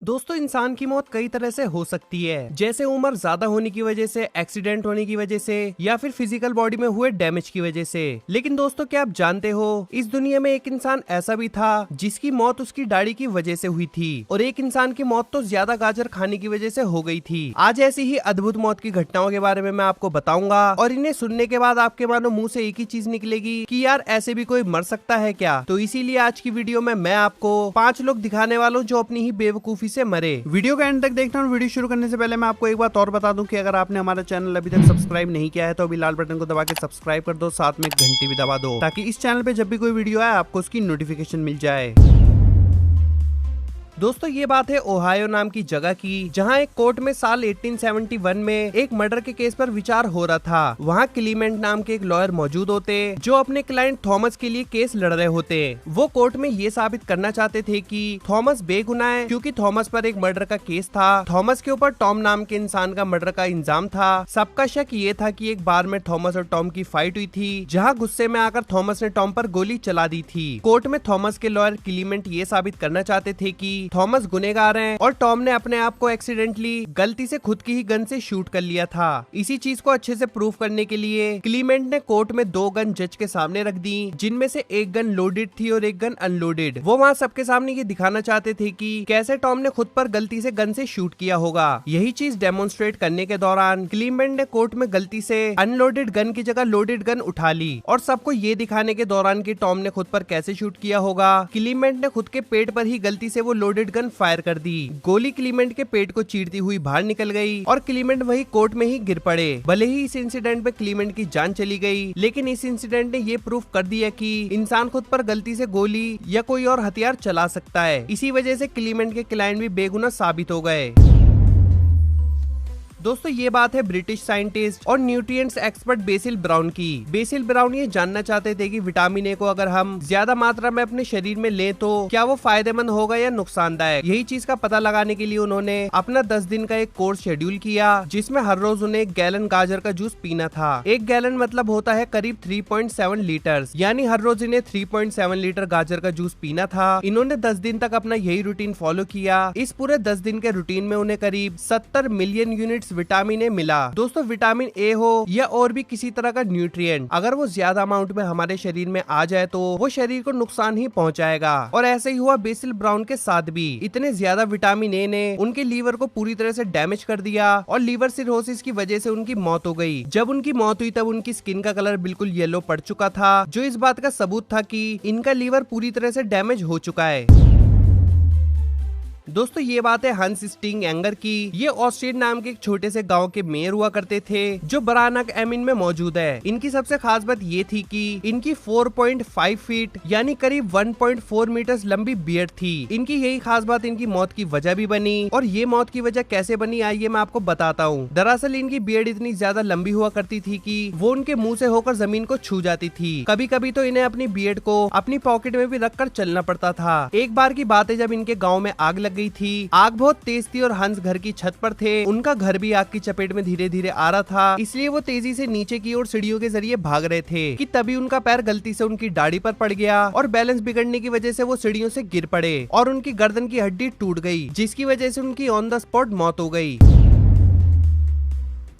दोस्तों इंसान की मौत कई तरह से हो सकती है, जैसे उम्र ज्यादा होने की वजह से, एक्सीडेंट होने की वजह से, या फिर फिजिकल बॉडी में हुए डैमेज की वजह से। लेकिन दोस्तों क्या आप जानते हो, इस दुनिया में एक इंसान ऐसा भी था जिसकी मौत उसकी दाढ़ी की वजह से हुई थी, और एक इंसान की मौत तो ज्यादा गाजर खाने की वजह से हो गई थी। आज ऐसी ही अद्भुत मौत की घटनाओं के बारे में मैं आपको बताऊंगा, और इन्हें सुनने के बाद आपके मानो मुंह से एक ही चीज निकलेगी कि यार ऐसे भी कोई मर सकता है क्या। तो इसीलिए आज की वीडियो में मैं आपको 5 लोग दिखाने वाला हूँ जो अपनी ही बेवकूफी से मरे। वीडियो का एंड तक देखना, और वीडियो शुरू करने से पहले मैं आपको एक बात और बता दूं कि अगर आपने हमारा चैनल अभी तक सब्सक्राइब नहीं किया है तो अभी लाल बटन को दबा के सब्सक्राइब कर दो, साथ में घंटी भी दबा दो ताकि इस चैनल पे जब भी कोई वीडियो आए आपको उसकी नोटिफिकेशन मिल जाए। दोस्तों ये बात है ओहायो नाम की जगह की, जहां एक कोर्ट में साल 1871 में एक मर्डर के केस पर विचार हो रहा था। वहां क्लीमेंट नाम के एक लॉयर मौजूद होते जो अपने क्लाइंट थॉमस के लिए केस लड़ रहे होते। वो कोर्ट में ये साबित करना चाहते थे कि थॉमस बेगुनाह है, क्योंकि थॉमस पर एक मर्डर का केस था। थॉमस के ऊपर टॉम नाम के इंसान का मर्डर का इल्जाम था। सबका शक ये था कि एक बार में थॉमस और टॉम की फाइट हुई थी, जहाँ गुस्से में आकर थॉमस ने टॉम पर गोली चला दी थी। कोर्ट में थॉमस के लॉयर क्लीमेंट ये साबित करना चाहते थे कि थॉमस गुनहगार है और टॉम ने अपने आप को एक्सीडेंटली गलती से खुद की ही गन से शूट कर लिया था। इसी चीज को अच्छे से प्रूफ करने के लिए क्लीमेंट ने कोर्ट में 2 गन जज के सामने रख दी, जिनमें से एक गन लोडेड थी और एक गन अनलोडेड। वो वहाँ सबके सामने ये दिखाना चाहते थे कि कैसे टॉम ने खुद पर गलती से गन से शूट किया होगा। यही चीज डेमोन्स्ट्रेट करने के दौरान क्लीमेंट ने कोर्ट में गलती से अनलोडेड गन की जगह लोडेड गन उठा ली, और सबको ये दिखाने के दौरान कि टॉम ने खुद पर कैसे शूट किया होगा, क्लीमेंट ने खुद के पेट पर ही गलती से वो लोडेड गन फायर कर दी। गोली क्लीमेंट के पेट को चीरती हुई बाहर निकल गई और क्लीमेंट वही कोर्ट में ही गिर पड़े। भले ही इस इंसिडेंट में क्लीमेंट की जान चली गई, लेकिन इस इंसिडेंट ने ये प्रूफ कर दिया कि इंसान खुद पर गलती से गोली या कोई और हथियार चला सकता है। इसी वजह से क्लीमेंट के क्लाइंट भी बेगुनाह साबित हो गए। दोस्तों ये बात है ब्रिटिश साइंटिस्ट और न्यूट्रिएंट्स एक्सपर्ट बेसिल ब्राउन की। बेसिल ब्राउन ये जानना चाहते थे कि विटामिन ए को अगर हम ज्यादा मात्रा में अपने शरीर में लें तो क्या वो फायदेमंद होगा या नुकसानदायक। यही चीज का पता लगाने के लिए उन्होंने अपना 10 दिन का एक कोर्स शेड्यूल किया, जिसमें हर रोज उन्हें 1 गैलन गाजर का जूस पीना था। 1 गैलन मतलब होता है करीब 3.7 लीटर, यानी हर रोज इन्हें 3.7 लीटर गाजर का जूस पीना था। इन्होंने 10 दिन तक अपना यही रूटीन फॉलो किया। इस पूरे 10 दिन के रूटीन में उन्हें करीब 70 मिलियन यूनिट्स विटामिन ए मिला। दोस्तों विटामिन ए हो या और भी किसी तरह का न्यूट्रिएंट, अगर वो ज्यादा अमाउंट में हमारे शरीर में आ जाए तो वो शरीर को नुकसान ही पहुंचाएगा। और ऐसे ही हुआ बेसिल ब्राउन के साथ भी। इतने ज्यादा विटामिन ए ने उनके लीवर को पूरी तरह से डैमेज कर दिया और लीवर सिरोसिस की वजह से उनकी मौत हो गई। जब उनकी मौत हुई तब उनकी स्किन का कलर बिल्कुल येलो पड़ चुका था, जो इस बात का सबूत था कि इनका लीवर पूरी तरह से डैमेज हो चुका है। दोस्तों ये बात है हंस स्टिंग एंगर की। ये ऑस्ट्रेलिया नाम के एक छोटे से गांव के मेयर हुआ करते थे, जो बरानक एमिन में मौजूद है। इनकी सबसे खास बात ये थी कि इनकी 4.5 फीट यानी करीब 1.4 मीटर लंबी बियर्ड थी। इनकी यही खास बात इनकी मौत की वजह भी बनी, और ये मौत की वजह कैसे बनी आइए मैं आपको बताता हूँ। दरअसल इनकी बियर्ड इतनी ज्यादा लंबी हुआ करती थी कि वो उनके मुंह से होकर जमीन को छू जाती थी। कभी कभी तो इन्हें अपनी बियर्ड को अपनी पॉकेट में भी रखकर चलना पड़ता था। एक बार की बात है जब इनके गाँव में आग लग गई थी। आग बहुत तेज थी और हंस घर की छत पर थे। उनका घर भी आग की चपेट में धीरे धीरे आ रहा था, इसलिए वो तेजी से नीचे की ओर सीढ़ियों के जरिए भाग रहे थे कि तभी उनका पैर गलती से उनकी दाढ़ी पर पड़ गया, और बैलेंस बिगड़ने की वजह से वो सीढ़ियों से गिर पड़े और उनकी गर्दन की हड्डी टूट गई, जिसकी वजह से उनकी ऑन द स्पॉट मौत हो गई।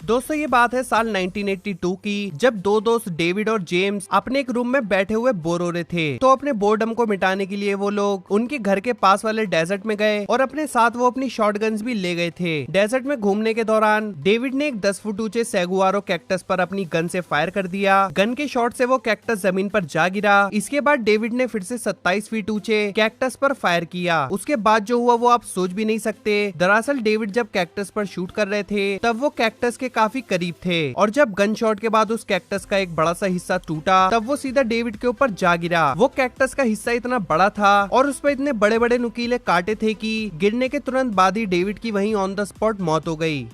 दोस्तों ये बात है साल 1982 की, जब 2 दोस्त डेविड और जेम्स अपने एक रूम में बैठे हुए बोर हो रहे थे। तो अपने बोर्डम को मिटाने के लिए वो लोग उनके घर के पास वाले डेजर्ट में गए, और अपने साथ वो अपनी शॉटगन्स भी ले गए थे। डेजर्ट में घूमने के दौरान डेविड ने एक 10 फुट ऊंचे सैगुआरो कैक्टस पर अपनी गन से फायर कर दिया। गन के शॉट से वो कैक्टस जमीन पर जा गिरा। इसके बाद डेविड ने फिर से 27 फीट ऊंचे कैक्टस पर फायर किया। उसके बाद जो हुआ वो आप सोच भी नहीं सकते। दरअसल डेविड जब कैक्टस पर शूट कर रहे थे तब वो कैक्टस के काफी करीब थे, और जब गन शॉट के बाद उस कैक्टस का एक बड़ा सा हिस्सा टूटा तब वो सीधा डेविड के ऊपर जा गिरा। वो कैक्टस का हिस्सा इतना बड़ा था और उस पर इतने बड़े बड़े नुकीले कांटे थे कि गिरने के तुरंत बाद ही डेविड की वहीं ऑन द स्पॉट मौत हो गई।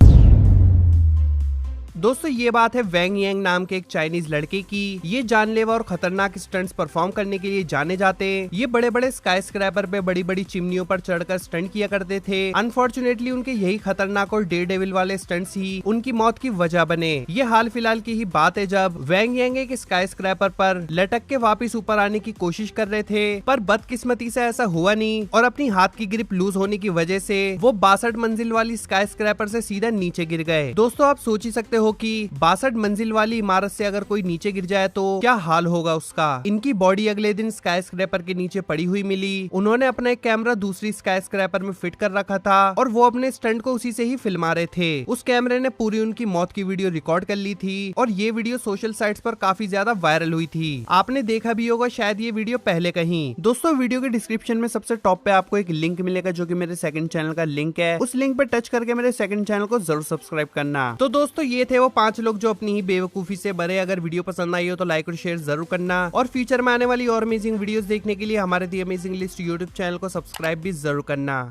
दोस्तों ये बात है वैंग यांग नाम के एक चाइनीज लड़के की। ये जानलेवा और खतरनाक स्टंट्स परफॉर्म करने के लिए जाने जाते। ये बड़े बड़े स्काई स्क्रैपर पे बड़ी बड़ी चिमनियों पर चढ़कर स्टंट किया करते थे। अनफॉर्चुनेटली उनके यही खतरनाक और डेयर डेविल वाले स्टंट्स ही उनकी मौत की वजह बने। ये हाल फिलहाल की ही बात है जब वैंग यांग एक स्काई स्क्रैपर पर लटक के वापिस ऊपर आने की कोशिश कर रहे थे, पर बदकिस्मती से ऐसा हुआ नहीं और अपनी हाथ की ग्रिप लूज होने की वजह से वो 62 मंजिल वाली स्काई स्क्रैपर से सीधा नीचे गिर गए। दोस्तों आप सोच ही सकते हो कि 62 मंजिल वाली इमारत से अगर कोई नीचे गिर जाए तो क्या हाल होगा उसका। इनकी बॉडी अगले दिन स्काई स्क्रैपर के नीचे पड़ी हुई मिली। उन्होंने अपना एक कैमरा दूसरी स्काई स्क्रैपर में फिट कर रखा था और वो अपने स्टंट को उसी से ही फिल्मा रहे थे। उस कैमरे ने पूरी उनकी मौत की वीडियो रिकॉर्ड कर ली थी और ये वीडियो सोशल साइट्स पर काफी ज्यादा वायरल हुई थी। आपने देखा भी होगा शायद ये वीडियो पहले कहीं। दोस्तों वीडियो के डिस्क्रिप्शन में सबसे टॉप पे आपको एक लिंक मिलेगा जो कि मेरे सेकंड चैनल का लिंक है। उस लिंक पे टच करके मेरे सेकंड चैनल को जरूर सब्सक्राइब करना। तो दोस्तों ये थे वो 5 लोग जो अपनी ही बेवकूफी से बरे। अगर वीडियो पसंद आई हो तो लाइक और शेयर जरूर करना और फ्यूचर में आने वाली और अमेजिंग वीडियोस देखने के लिए हमारे दी अमेजिंग लिस्ट यूट्यूब चैनल को सब्सक्राइब भी जरूर करना।